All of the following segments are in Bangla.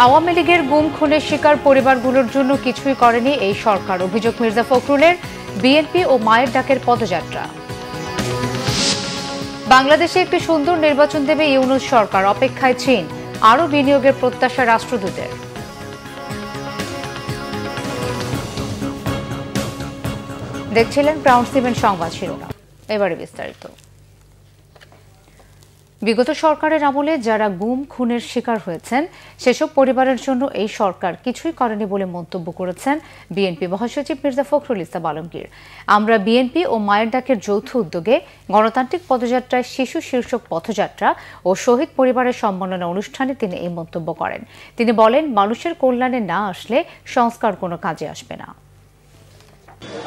আওয়ামী লীগের গুম খুনের শিকার পরিবারগুলোর জন্য কিছুই করেনি এই সরকার, অভিযোগ মির্জা ফখরুলের। বিএনপি ও মায়ের ডাকের পদযাত্রা। বাংলাদেশে একটি সুন্দর নির্বাচন দেবে ইউনূস সরকার, অপেক্ষায় চীন। আরও বিনিয়োগের প্রত্যাশা রাষ্ট্রদূতের। দেখছিলেন ক্রাউন সিমেন্ট সংবাদ শিরোনাম, এবারে বিস্তারিত। বিগত সরকারের আমলে যারা গুম খুনের শিকার হয়েছেন সেসব পরিবারের জন্য এই সরকার কিছুই করেনি বলে মন্তব্য করেছেন বিএনপি মহাসচিব মির্জা ফখরুল ইসলাম আলমগীর। আমরা বিএনপি ও মায়ের ডাকের যৌথ উদ্যোগে গণতান্ত্রিক পদযাত্রায় শিশু শীর্ষক পথযাত্রা ও শহীদ পরিবারের সম্মাননা অনুষ্ঠানে তিনি এই মন্তব্য করেন। তিনি বলেন, মানুষের কল্যাণে না আসলে সংস্কার কোনো কাজে আসবে না।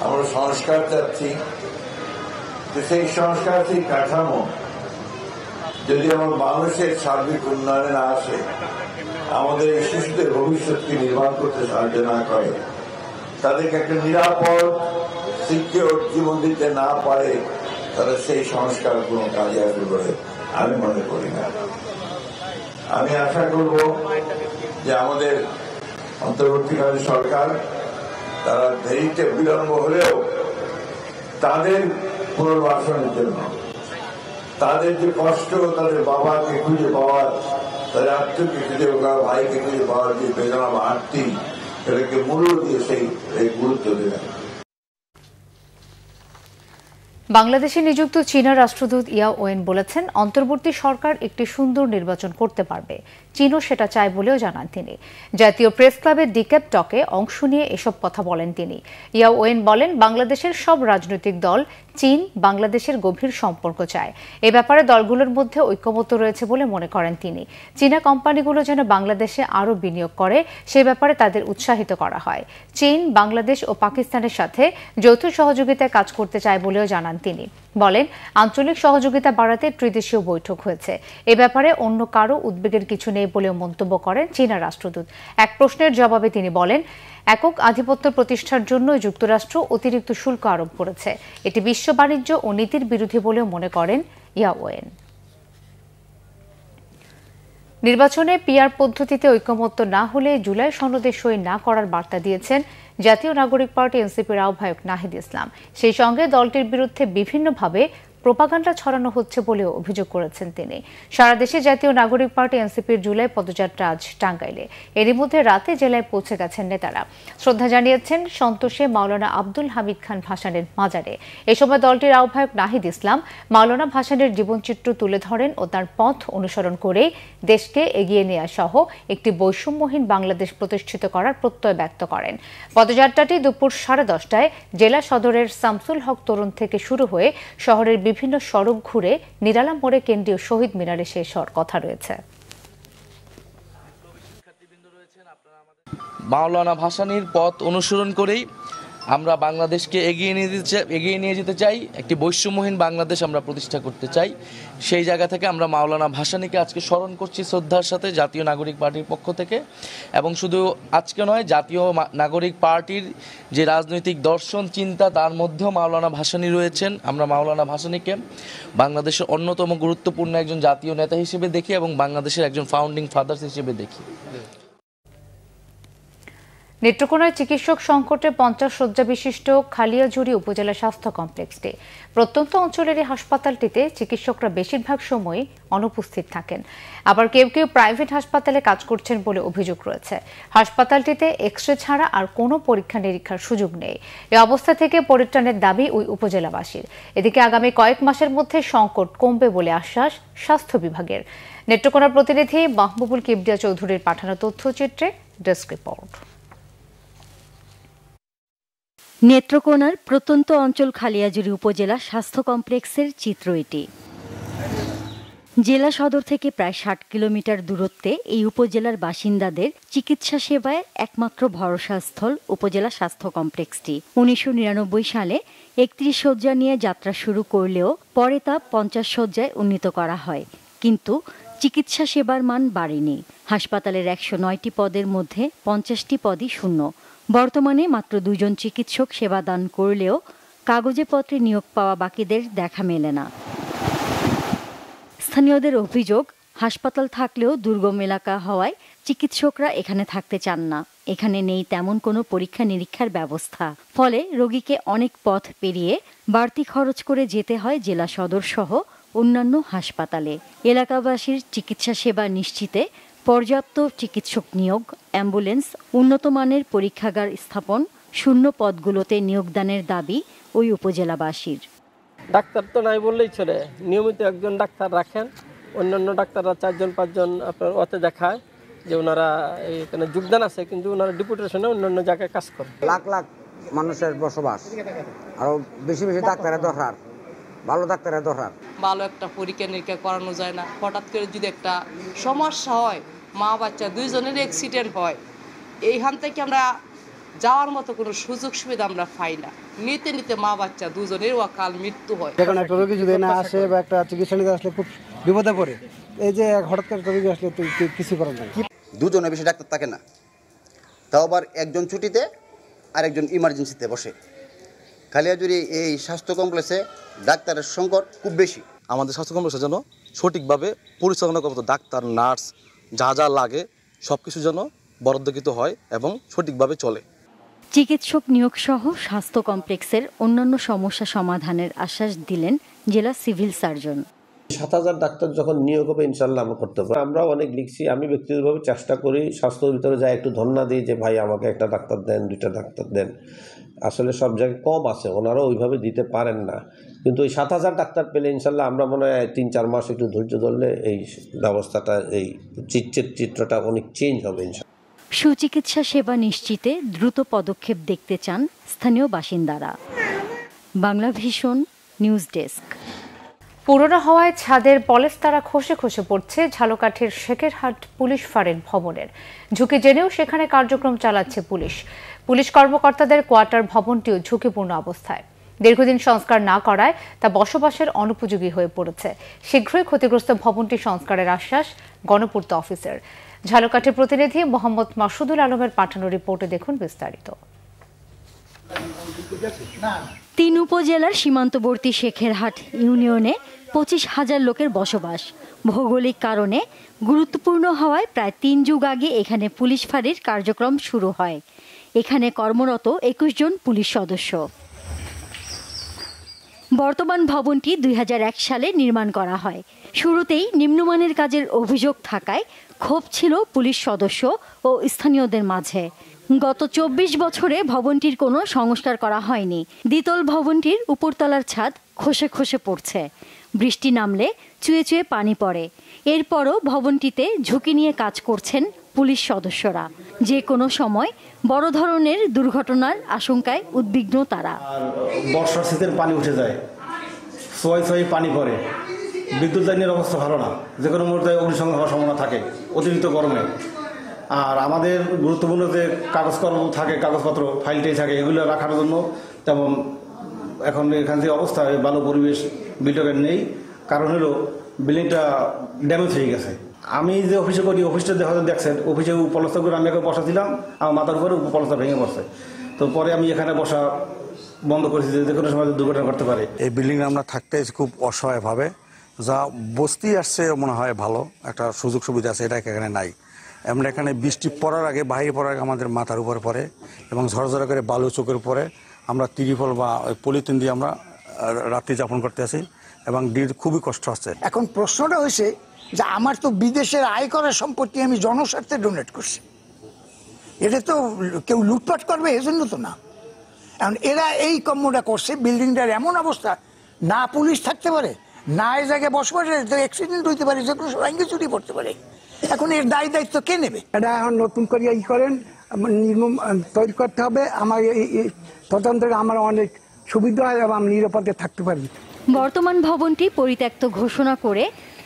আমরা সংস্কার চাচ্ছি, সেই সংস্কার সেই কাঠামো যদি আমার মানুষের সার্বিক উন্নয়নে না আসে, আমাদের শিশুদের ভবিষ্যৎকে নির্মাণ করতে সাহায্য না করে, তাদেরকে একটা নিরাপদ সিকিউর জীবন দিতে না পারে, তাহলে সেই সংস্কার কোনো কাজে আসবে বলে আমি মনে করি না। আমি আশা করব যে আমাদের অন্তর্বর্তীকালীন সরকার তারা দেরিতে বিলম্ব হলেও তাদের পুনর্বাসনের জন্য, তাদের যে কষ্ট, তাদের বাবাকে খুঁজে পাওয়ার, তাদের আত্মীয়কে খুঁজে পাওয়া, ভাইকে খুঁজে পাওয়ার যে বেদনা বা আত্মী, সেটাকে মূল্য দিয়ে সেই গুরুত্ব দেবেন। বাংলাদেশে নিযুক্ত চীনা রাষ্ট্রদূত ইয়া ওয়েন বলেছেন, অন্তর্বর্তী সরকার একটি সুন্দর নির্বাচন করতে পারবে। চীনও সেটা চায় বলেও জানান তিনি। জাতীয় প্রেস ক্লাবের ডিক্যাপ টকে অংশ নিয়ে এসব কথা বলেন তিনি। ইয়া ওয়েন বলেন, বাংলাদেশের সব রাজনৈতিক দল চীন বাংলাদেশের গভীর সম্পর্ক চায়। এ ব্যাপারে দলগুলোর মধ্যে ঐক্যমত্য রয়েছে বলে মনে করেন তিনি। চীনা কোম্পানিগুলো যেন বাংলাদেশে আরও বিনিয়োগ করে সে ব্যাপারে তাদের উৎসাহিত করা হয়। চীন বাংলাদেশ ও পাকিস্তানের সাথে যৌথ সহযোগিতায় কাজ করতে চায় বলেও জানান তিনি। বলেন, আঞ্চলিক সহযোগিতা বাড়াতে ত্রিদেশীয় বৈঠক হয়েছে। এ ব্যাপারে অন্য কারো উদ্বেগের কিছু নেই বলেও মন্তব্য করেন চীনা রাষ্ট্রদূত। এক প্রশ্নের জবাবে তিনি বলেন, একক আধিপত্য প্রতিষ্ঠার জন্য যুক্তরাষ্ট্র অতিরিক্ত শুল্ক আরোপ করেছে। এটি বিশ্ব বাণিজ্য ও নীতির বিরোধী বলেও মনে করেন ইয়া ওয়েন। নির্বাচনে পিআর পদ্ধতিতে ঐকমত্য না হলে জুলাই সনদে সই না করার বার্তা দিয়েছেন জাতীয় নাগরিক পার্টি এনসিপির আহ্বায়ক নাহিদ ইসলাম। সেই সঙ্গে দলটির বিরুদ্ধে বিভিন্নভাবে প্রোপাগান্ডা ছড়ানো হচ্ছে বলেও অভিযোগ করেছেন তিনি। সারা দেশে জাতীয় নাগরিক পার্টি এনসিপির জুলাই পদযাত্রা আজ টাঙ্গাইলে। এরই মধ্যে রাতে জেলায় পৌঁছে গেছেন নেতারা। শ্রদ্ধা জানিয়েছেন সন্তোষে মাওলানা আব্দুল হামিদ খান ভাসানের মাজারে। এ সময় দলটির আহ্বায়ক নাহিদ ইসলাম মাওলানা ভাসানের জীবনচিত্র তুলে ধরেন ও তার পথ অনুসরণ করে দেশকে এগিয়ে নেওয়া সহ একটি বৈষম্যহীন বাংলাদেশ প্রতিষ্ঠিত করার প্রত্যয় ব্যক্ত করেন। পদযাত্রাটি দুপুর 10:30টায় জেলা সদরের শামসুল হক তরুণ থেকে শুরু হয়ে শহরের বিভিন্ন সড়ক ঘুরে নিরালা মোড়ে কেন্দ্রীয় শহীদ মিনারে শেষ হওয়ার কথা রয়েছে। মাওলানা ভাসানীর পথ অনুসরণ করেই আমরা বাংলাদেশকে এগিয়ে নিয়ে যেতে চাই, একটি বৈষম্যহীন বাংলাদেশ আমরা প্রতিষ্ঠা করতে চাই। সেই জায়গা থেকে আমরা মাওলানা ভাসানীকে আজকে স্মরণ করছি শ্রদ্ধার সাথে জাতীয় নাগরিক পার্টির পক্ষ থেকে। এবং শুধু আজকে নয়, জাতীয় নাগরিক পার্টির যে রাজনৈতিক দর্শন চিন্তা তার মধ্যেও মাওলানা ভাসানী রয়েছেন। আমরা মাওলানা ভাসানীকে বাংলাদেশের অন্যতম গুরুত্বপূর্ণ একজন জাতীয় নেতা হিসেবে দেখি এবং বাংলাদেশের একজন ফাউন্ডিং ফাদার্স হিসেবে দেখি। নেত্রকোনায় চিকিৎসক সংকটে 50 শয্যা বিশিষ্ট খালিয়াজুড়ি উপজেলা স্বাস্থ্য কমপ্লেক্সটি। প্রত্যন্ত অঞ্চলের এই হাসপাতালটিতে চিকিৎসকরা বেশিরভাগ সময় অনুপস্থিত থাকেন। আবার কেউ কেউ প্রাইভেট হাসপাতালে কাজ করছেন বলে অভিযোগ রয়েছে। হাসপাতালটিতে এক্স-রে ছাড়া আর কোনো পরীক্ষা নিরীক্ষার সুযোগ নেই। এ অবস্থা থেকে পরিত্রাণের দাবি ওই উপজেলাবাসীর। এদিকে আগামী কয়েক মাসের মধ্যে সংকট কমবে বলে আশ্বাস স্বাস্থ্য বিভাগের। নেত্রকোনার প্রতিনিধি মাহবুবুল কিবরিয়া চৌধুরীর পাঠানো তথ্যচিত্রে ডেস্ক রিপোর্ট। নেত্রকোনার প্রত্যন্ত অঞ্চল খালিয়াজুড়ি উপজেলা স্বাস্থ্য কমপ্লেক্সের চিত্র এটি। জেলা সদর থেকে প্রায় 60 কিলোমিটার দূরত্বে এই উপজেলার বাসিন্দাদের চিকিৎসা সেবায় একমাত্র ভরসাস্থল উপজেলা স্বাস্থ্য কমপ্লেক্সটি। 1999 সালে 31 শয্যা নিয়ে যাত্রা শুরু করলেও পরে তা 50 শয্যায় উন্নীত করা হয়, কিন্তু চিকিৎসা সেবার মান বাড়েনি। হাসপাতালের 109টি পদের মধ্যে 50টি পদই শূন্য। বর্তমানে মাত্র 2 জন চিকিৎসক সেবাদান করলেও কাগজে পত্রে নিয়োগ পাওয়া বাকিদের দেখা মেলে না। স্থানীয়দের অভিযোগ, হাসপাতাল থাকলেও দুর্গম এলাকা হওয়ায় চিকিৎসকরা এখানে থাকতে চান না। এখানে নেই তেমন কোনো পরীক্ষা নিরীক্ষার ব্যবস্থা। ফলে রোগীকে অনেক পথ পেরিয়ে বাড়তি খরচ করে যেতে হয় জেলা সদর সহ অন্যান্য হাসপাতালে। এলাকাবাসীর চিকিৎসা সেবা নিশ্চিতে পর্যাপ্ত চিকিৎসক নিয়োগ, অ্যাম্বুলেন্স, উন্নত মানের পরীক্ষাগার স্থাপন, শূন্য পদগুলোতে নিয়োগদানের দাবি ওই উপজেলাবাসীর। ডাক্তার তো নাই বললেই চলে, নিয়মিত একজন ডাক্তার রাখেন, অন্যান্য ডাক্তাররা 4-5 জন আপনার ওতে দেখায় যে ওনারা এখানে যোগদান আছে, কিন্তু ওনারা ডেপুটেশনে অন্যান্য জায়গায় কাজ করে। লাখ লাখ মানুষের বসবাস, আরও বেশি বেশি ডাক্তারের দরকার, ভালো ডাক্তারের দরকার। ভালো একটা পরীক্ষা নিরীক্ষা করানো যায় না। হঠাৎ করে যদি একটা সমস্যা হয়, মা বাচ্চা দুইজনের অ্যাক্সিডেন্ট হয়, এইখান থেকে আমরা যাওয়ার মতো কোনো সুযোগ সুবিধা আমরা পাই না। নিতে নিতে মা বাচ্চা দুজনের অকাল মৃত্যু হয়। এখন একটা রোগী যদি না আসে বা একটা চিকিৎসা নিতে আসলে খুব বিপদে পড়ে। এই যে হঠাৎ করে রোগী আসলে কিছু করার নেই। দুজনের বেশি ডাক্তার থাকে না, তাও আবার একজন ছুটিতে আর একজন ইমার্জেন্সিতে বসে। খালিয়াজুরি এই স্বাস্থ্য কমপ্লেক্সে ডাক্তারের সংকট খুব বেশি। আমাদের স্বাস্থ্য কমপ্লেক্সে যেন সঠিকভাবে পরিচালনা করতে ডাক্তার, নার্স যা যা লাগে সব কিছু যেন বরাদ্দকৃত হয় এবং সঠিকভাবে চলে। চিকিৎসক নিয়োগ সহ স্বাস্থ্য কমপ্লেক্সের অন্যান্য সমস্যা সমাধানের আশ্বাস দিলেন জেলা সিভিল সার্জন। ৭,০০০ ডাক্তার যখন নিয়োগ হবে ইনশাল্লাহ আমরা করতে পারবো। আমরাও অনেক লিখছি, আমি ব্যক্তিগতভাবে চেষ্টা করি স্বাস্থ্যের ভিতরে যাই একটু ধন্যা দিই যে ভাই আমাকে একটা ডাক্তার দেন, 2টা ডাক্তার দেন। আসলে সব জায়গায় কম আছে, ওনারাও ওইভাবে দিতে পারেন না, কিন্তু ওই ৭,০০০ ডাক্তার পেলে ইনশাল্লাহ আমরা মনে হয় 3-4 মাস একটু ধৈর্য ধরলে এই ব্যবস্থাটা, এই চিত্রটা অনেক চেঞ্জ হবে ইনশাল্লাহ। সুচিকিৎসা সেবা নিশ্চিতে দ্রুত পদক্ষেপ দেখতে চান স্থানীয় বাসিন্দারা। Bangla vision news desk. পুরনো হওয়ায় ছাদের পলেস্তারা খসে খসে পড়ছে ঝালকাঠির শেখেরহাট পুলিশ ফাঁড়ির ভবনের। ঝুঁকি জেনেও সেখানে কার্যক্রম চালাচ্ছে পুলিশ। পুলিশ কর্মকর্তাদের কোয়ার্টার ভবনটিও ঝুঁকিপূর্ণ অবস্থায়। দীর্ঘদিন সংস্কার না করায় তা বসবাসের অনুপযোগী হয়ে পড়েছে। শীঘ্রই ক্ষতিগ্রস্ত ভবনটি সংস্কারের আশ্বাস গণপূর্ত অফিসের। ঝালকাঠির প্রতিনিধি মোহাম্মদ মাসুদুল আলমের পাঠানো রিপোর্টে দেখুন বিস্তারিত। 3 উপজেলার সীমান্তবর্তী শেখেরহাট ইউনিয়নে 25,000 লোকের বসবাস। ভৌগোলিক কারণে গুরুত্বপূর্ণ হওয়ায় প্রায় 3 যুগ আগে এখানে পুলিশ ফাঁড়ির কার্যক্রম শুরু হয়। এখানে কর্মরত 21 জন পুলিশ সদস্য। বর্তমান ভবনটি 2001 সালে নির্মাণ করা হয়। শুরুতেই নিম্নমানের কাজের অভিযোগ থাকায় ক্ষোভ ছিল পুলিশ সদস্য ও স্থানীয়দের মাঝে। গত 24 বছরে ভবনটির কোনো সংস্কার করা হয়নি। দ্বিতল ভবনটির উপরতলার ছাদ খসে খসে পড়ছে। বৃষ্টি নামলে চুয়ে চুয়ে পানি পড়ে। এরপরও ভবনটিতে ঝুঁকি নিয়ে কাজ করছেন পুলিশ সদস্যরা। যে কোনো সময় বড় ধরনের দুর্ঘটনার আশঙ্কায় উদ্বিগ্ন তারা। বর্ষার শীতের পানি উঠে যায়, সোয়াই পানি পড়ে, বিদ্যুৎ লাইনের অবস্থা ভালো না, যে কোনো মুহূর্তে অগ্নিসংযোগ হওয়ার সম্ভাবনা থাকে অতিরিক্ত গরমে। আর আমাদের গুরুত্বপূর্ণ যে কাগজকর্ম থাকে, কাগজপত্র ফাইলটাই থাকে, এগুলো রাখার জন্য তেমন এখন এখান থেকে অবস্থা ভালো পরিবেশ বিল্ডিংয়ের নেই। কারণ হলো বিল্ডিংটা ড্যামেজ হয়ে গেছে। আমি যে অফিসে করি, অফিসটা হয়তো দেখছেন, অফিসে উপলস্থ করে আমি একে বসা ছিলাম, আমার মাথার উপরে উপলস্থ ভেঙে পড়ছে। তো পরে আমি এখানে বসা বন্ধ করেছি, যে কোনো সময় দুর্ঘটনা করতে পারে। এই বিল্ডিংয়ে আমরা থাকতে খুব অসহায়ভাবে, যা বস্তি আসছে মনে হয় ভালো একটা সুযোগ সুবিধা আছে, এটা এখানে নাই। আমরা এখানে বৃষ্টি পড়ার আগে, বাইরে পড়ার আগে আমাদের মাথার উপরে পড়ে এবং ঝরঝরা করে বালু চোখের উপরে আমরা তিরিফল বা পলিথিন দিয়ে আমরা রাত্রি যাপন করতে আসি এবং খুবই কষ্ট হচ্ছে। এখন প্রশ্নটা হয়েছে যে আমার তো বিদেশের আয় করার সম্পত্তি আমি জনস্বার্থে ডোনেট করছি, এটা তো কেউ লুটপাট করবে এজন্য তো না। এখন এরা এই কর্মটা করছে, বিল্ডিংটার এমন অবস্থা, না পুলিশ থাকতে পারে, না এই জায়গায় বসবাস, অ্যাক্সিডেন্ট হইতে পারে, যে কোনো সময় চুরি পড়তে পারে। এখন এর দায়িত্ব কে নেবে? এটা এখন নতুন করে ই করেন, নির্মম তৈরি করতে হবে। আমার তদন্তে আমার অনেক সুবিধা হয় এবং আমি নিরাপদে থাকতে পারি। বর্তমান ভবনটি পরিত্যক্ত ঘোষণা করে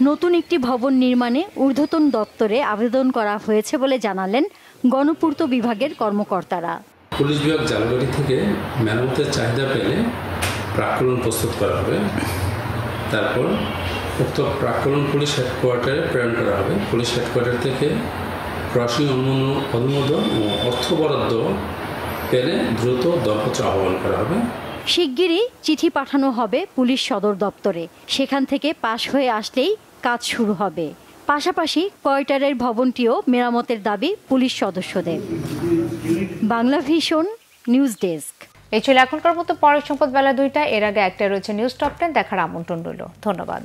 নতুন একটি ভবন নির্মাণে ঊর্ধ্বতন দপ্তরে আবেদন করা হয়েছে বলে জানালেন গণপূর্ত বিভাগের কর্মকর্তারা। পুলিশ বিভাগ ঝালকাঠি থেকে মেরামতের চাহিদা পেলে প্রাক্কলন প্রস্তুত করা হবে। তারপর উক্ত প্রাক্কলন পুলিশ হেডকোয়ার্টারে প্রেরণ করা হবে। পুলিশ হেডকোয়ার্টার থেকে প্রশাসনিক অনুমোদন ও অর্থ বরাদ্দ পেলে দ্রুত দরপত্র আহ্বান করা হবে। শিগগিরই চিঠি পাঠানো হবে পুলিশ সদর দপ্তরে। সেখান থেকে পাশ হয়ে আসলেই কাজ শুরু হবে। পাশাপাশি কোয়ার্টারের ভবনটিও মেরামতের দাবি পুলিশ সদস্যদের। Bangla vision news desk. এই ছিল এখনকার মতো। পরের সংবাদ বেলা 2টায়। এর আগে একটা রয়েছে নিউজ টপ 10 দেখার আমন্ত্রণ রইল। ধন্যবাদ।